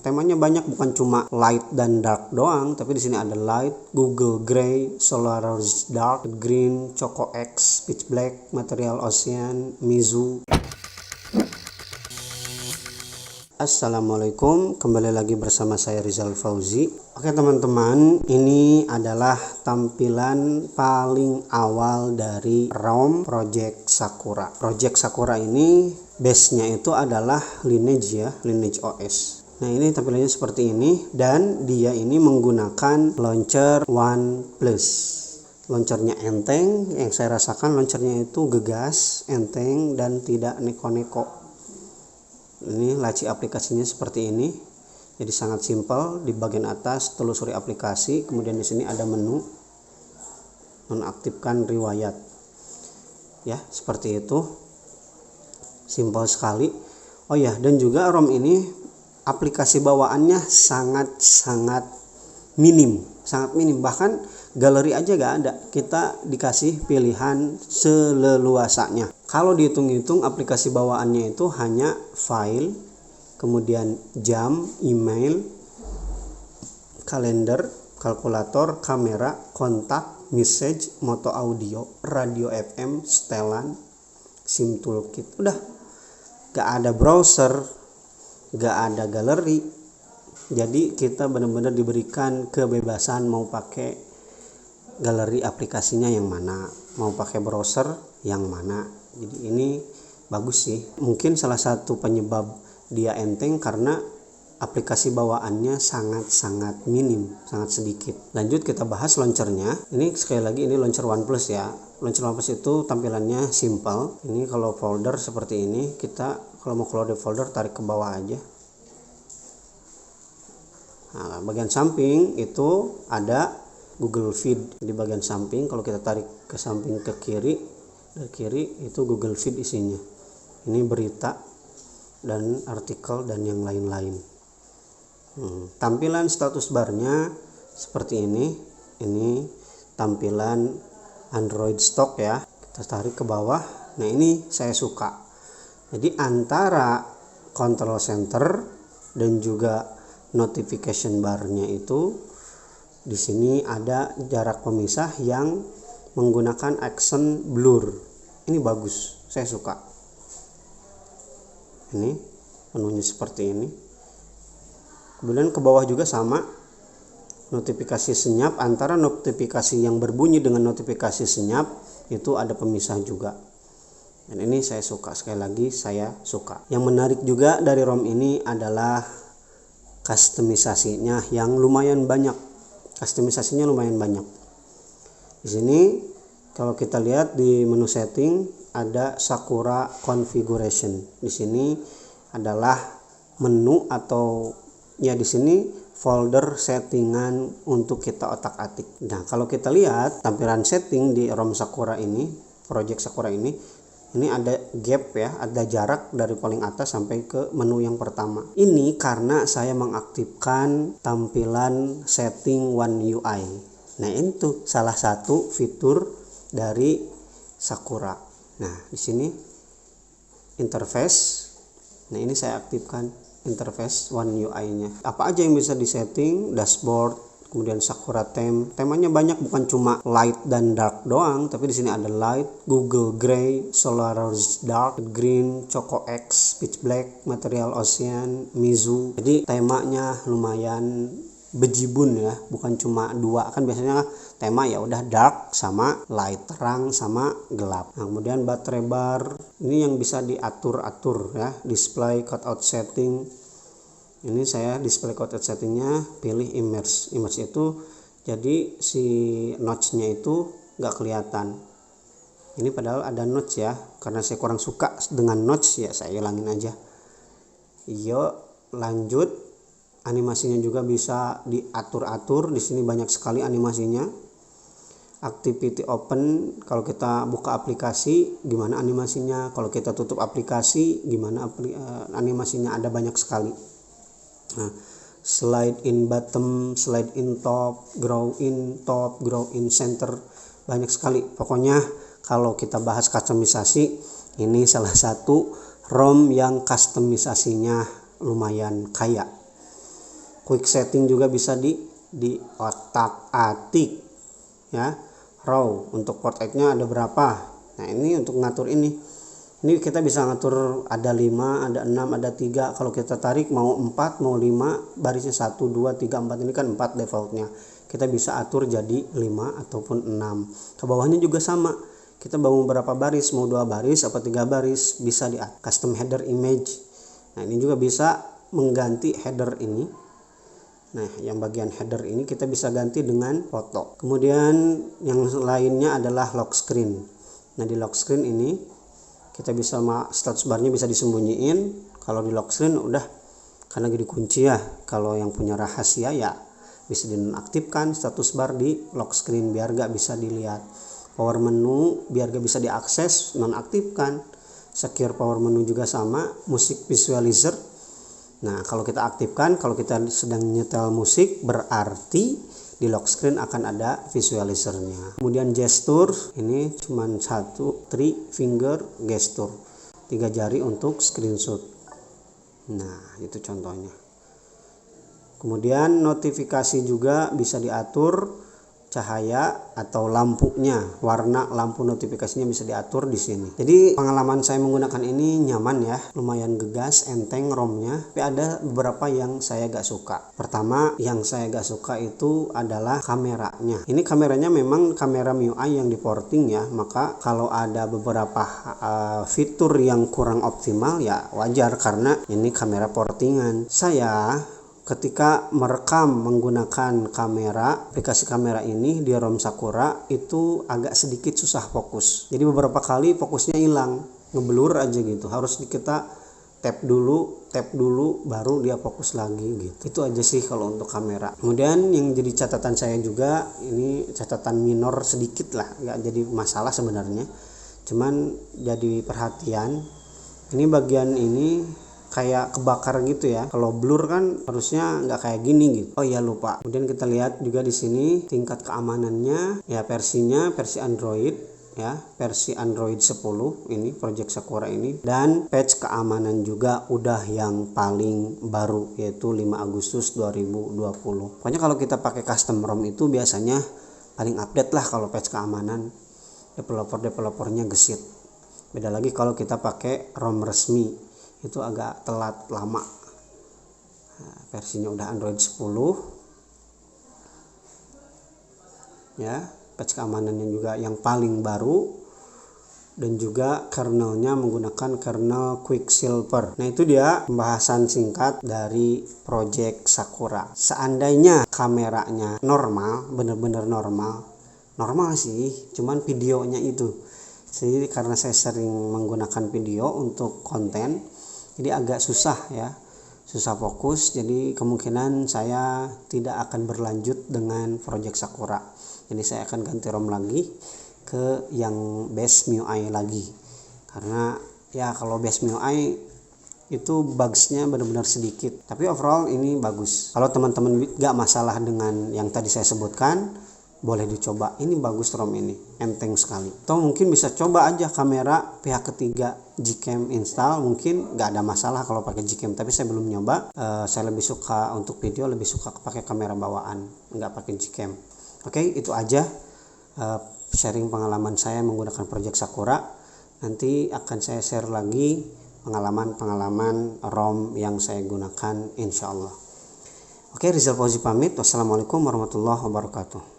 Temanya banyak, bukan cuma light dan dark doang, tapi di sini ada light, Google Gray, Solaris Dark, Green, Choco X, Pitch Black, Material Ocean, Mizu. Assalamualaikum, kembali lagi bersama saya Rizal Fauzi. Oke teman-teman, ini adalah tampilan paling awal dari ROM Project Sakura. Project Sakura ini base-nya itu adalah Lineage ya, Lineage OS. Nah ini tampilannya seperti ini, dan dia ini menggunakan launcher OnePlus. Launchernya enteng, yang saya rasakan launchernya itu gegas, enteng, dan tidak neko-neko. Ini laci aplikasinya seperti ini, jadi sangat simpel. Di bagian atas telusuri aplikasi, kemudian di sini ada menu nonaktifkan riwayat ya, seperti itu, simpel sekali. Oh ya, dan juga ROM ini aplikasi bawaannya sangat minim, bahkan galeri aja gak ada, kita dikasih pilihan seleluasanya. Kalau dihitung-hitung aplikasi bawaannya itu hanya file, kemudian jam, email, kalender, kalkulator, kamera, kontak, message, moto audio, radio FM, setelan, SIM toolkit. Udah, gak ada browser, gak ada galeri. Jadi kita benar-benar diberikan kebebasan mau pakai galeri aplikasinya yang mana, mau pakai browser yang mana. Jadi ini bagus sih. Mungkin salah satu penyebab dia enteng karena aplikasi bawaannya sangat minim, sangat sedikit. Lanjut kita bahas launchernya. Ini sekali lagi ini launcher OnePlus ya. Launcher OnePlus itu tampilannya simple. Ini kalau folder seperti ini, kita kalau mau keluar dari folder tarik ke bawah aja. Nah, bagian samping itu ada Google Feed di bagian samping. Kalau kita tarik ke samping ke kiri, dari kiri itu Google Feed isinya. Ini berita dan artikel dan yang lain-lain. Tampilan status barnya seperti ini. Ini tampilan Android stock ya. Kita tarik ke bawah. Nah ini saya suka. Jadi antara control center dan juga notification barnya itu di sini ada jarak pemisah yang menggunakan accent blur. Ini bagus, saya suka. Ini menunya seperti ini. Kemudian ke bawah juga sama, notifikasi senyap. Antara notifikasi yang berbunyi dengan notifikasi senyap itu ada pemisah juga. Dan ini saya suka, sekali lagi saya suka. Yang menarik juga dari ROM ini adalah customisasinya yang lumayan banyak. Di sini kalau kita lihat di menu setting ada Sakura configuration. Di sini adalah menu atau ya di sini folder settingan untuk kita otak-atik. Nah, kalau kita lihat tampilan setting di ROM Sakura ini, Project Sakura ini ada gap ya, ada jarak dari paling atas sampai ke menu yang pertama. Ini karena saya mengaktifkan tampilan setting One UI. Nah, itu salah satu fitur dari Sakura. Nah, di sini interface. Nah, ini saya aktifkan interface One UI-nya. Apa aja yang bisa disetting? Dashboard, kemudian Sakura temanya banyak, bukan cuma light dan dark doang, tapi di sini ada light, Google Gray, Solaris Dark, Green, Choco X, Pitch Black, Material Ocean, Mizu. Jadi temanya lumayan bejibun ya, bukan cuma dua. Kan biasanya tema ya udah dark sama light, terang sama gelap. Nah, kemudian baterai bar ini yang bisa diatur-atur ya, display cutout setting. Ini saya display cutout settingnya pilih immerse itu, jadi si notch-nya itu nggak kelihatan. Ini padahal ada notch ya, karena saya kurang suka dengan notch ya saya hilangin aja. Yuk lanjut, animasinya juga bisa diatur-atur. Di sini banyak sekali animasinya. Activity open, kalau kita buka aplikasi gimana animasinya, kalau kita tutup aplikasi gimana animasinya, ada banyak sekali. Nah, slide in bottom, slide in top, grow in center, banyak sekali. Pokoknya kalau kita bahas customisasi, ini salah satu ROM yang customisasinya lumayan kaya. quick setting juga bisa di otak-atik ya. Raw untuk port X-nya ada berapa. Nah, ini untuk ngatur ini kita bisa ngatur ada 5, ada 6, ada 3. Kalau kita tarik mau 4, mau 5, barisnya 1, 2, 3, 4. Ini kan 4 defaultnya. Kita bisa atur jadi 5 ataupun 6. Ke bawahnya juga sama. Kita mau berapa baris, mau 2 baris apa 3 baris, bisa di custom header image. Nah, ini juga bisa mengganti header ini. Nah, yang bagian header ini kita bisa ganti dengan foto. Kemudian yang lainnya adalah lock screen. Nah, di lock screen ini kita bisa status barnya bisa disembunyiin. Kalau di lock screen udah karena dikunci ya. Kalau yang punya rahasia ya bisa dinonaktifkan status bar di lock screen biar gak bisa dilihat. Power menu biar gak bisa diakses, nonaktifkan. Secure power menu juga sama. Music visualizer. Nah, kalau kita aktifkan, kalau kita sedang nyetel musik berarti di lock screen akan ada visualizernya. Kemudian gesture, ini cuman 3 finger gesture, 3 jari untuk screenshot. Nah, itu contohnya. Kemudian notifikasi juga bisa diatur cahaya atau lampunya, warna lampu notifikasinya bisa diatur di sini. Jadi pengalaman saya menggunakan ini nyaman ya, lumayan gegas, enteng ROM-nya. Tapi ada beberapa yang saya gak suka. Pertama, yang saya gak suka itu adalah kameranya. Ini kameranya memang kamera MIUI yang di-porting ya, maka kalau ada beberapa fitur yang kurang optimal ya wajar karena ini kamera portingan. Saya ketika merekam menggunakan aplikasi kamera ini di ROM Sakura itu agak sedikit susah fokus. Jadi beberapa kali fokusnya hilang, ngeblur aja gitu. Harus kita tap dulu baru dia fokus lagi gitu. Itu aja sih kalau untuk kamera. Kemudian yang jadi catatan saya juga, ini catatan minor sedikit lah, nggak jadi masalah sebenarnya. Cuman jadi perhatian, ini bagian ini kayak kebakar gitu ya. Kalau blur kan harusnya nggak kayak gini gitu. Oh iya lupa. Kemudian kita lihat juga di sini tingkat keamanannya ya, versinya versi Android ya, versi Android 10 ini Project Sakura ini, dan patch keamanan juga udah yang paling baru yaitu 5 Agustus 2020. Pokoknya kalau kita pakai custom ROM itu biasanya paling update lah kalau patch keamanan. Developernya gesit. Beda lagi kalau kita pakai ROM resmi, itu agak telat lama. Nah, versinya udah Android 10 ya, patch keamanannya juga yang paling baru, dan juga kernelnya menggunakan kernel Quicksilver. Nah, itu dia pembahasan singkat dari Project Sakura. Seandainya kameranya normal, bener-bener normal sih, cuman videonya itu. Jadi karena saya sering menggunakan video untuk konten, jadi agak susah ya, susah fokus. Jadi kemungkinan saya tidak akan berlanjut dengan Project Sakura. Jadi saya akan ganti ROM lagi ke yang base MIUI lagi. Karena ya kalau base MIUI itu bugsnya benar-benar sedikit. Tapi overall ini bagus. Kalau teman-teman gak masalah dengan yang tadi saya sebutkan, boleh dicoba. Ini bagus ROM ini, enteng sekali. Atau mungkin bisa coba aja kamera pihak ketiga Gcam install, mungkin nggak ada masalah kalau pakai Gcam. Tapi saya belum nyoba. Saya lebih suka untuk video, lebih suka pakai kamera bawaan, nggak pakai Gcam. Oke, itu aja sharing pengalaman saya menggunakan Project Sakura. Nanti akan saya share lagi pengalaman ROM yang saya gunakan, insya Allah. Oke, Rizal Fauzi pamit. Wassalamualaikum warahmatullahi wabarakatuh.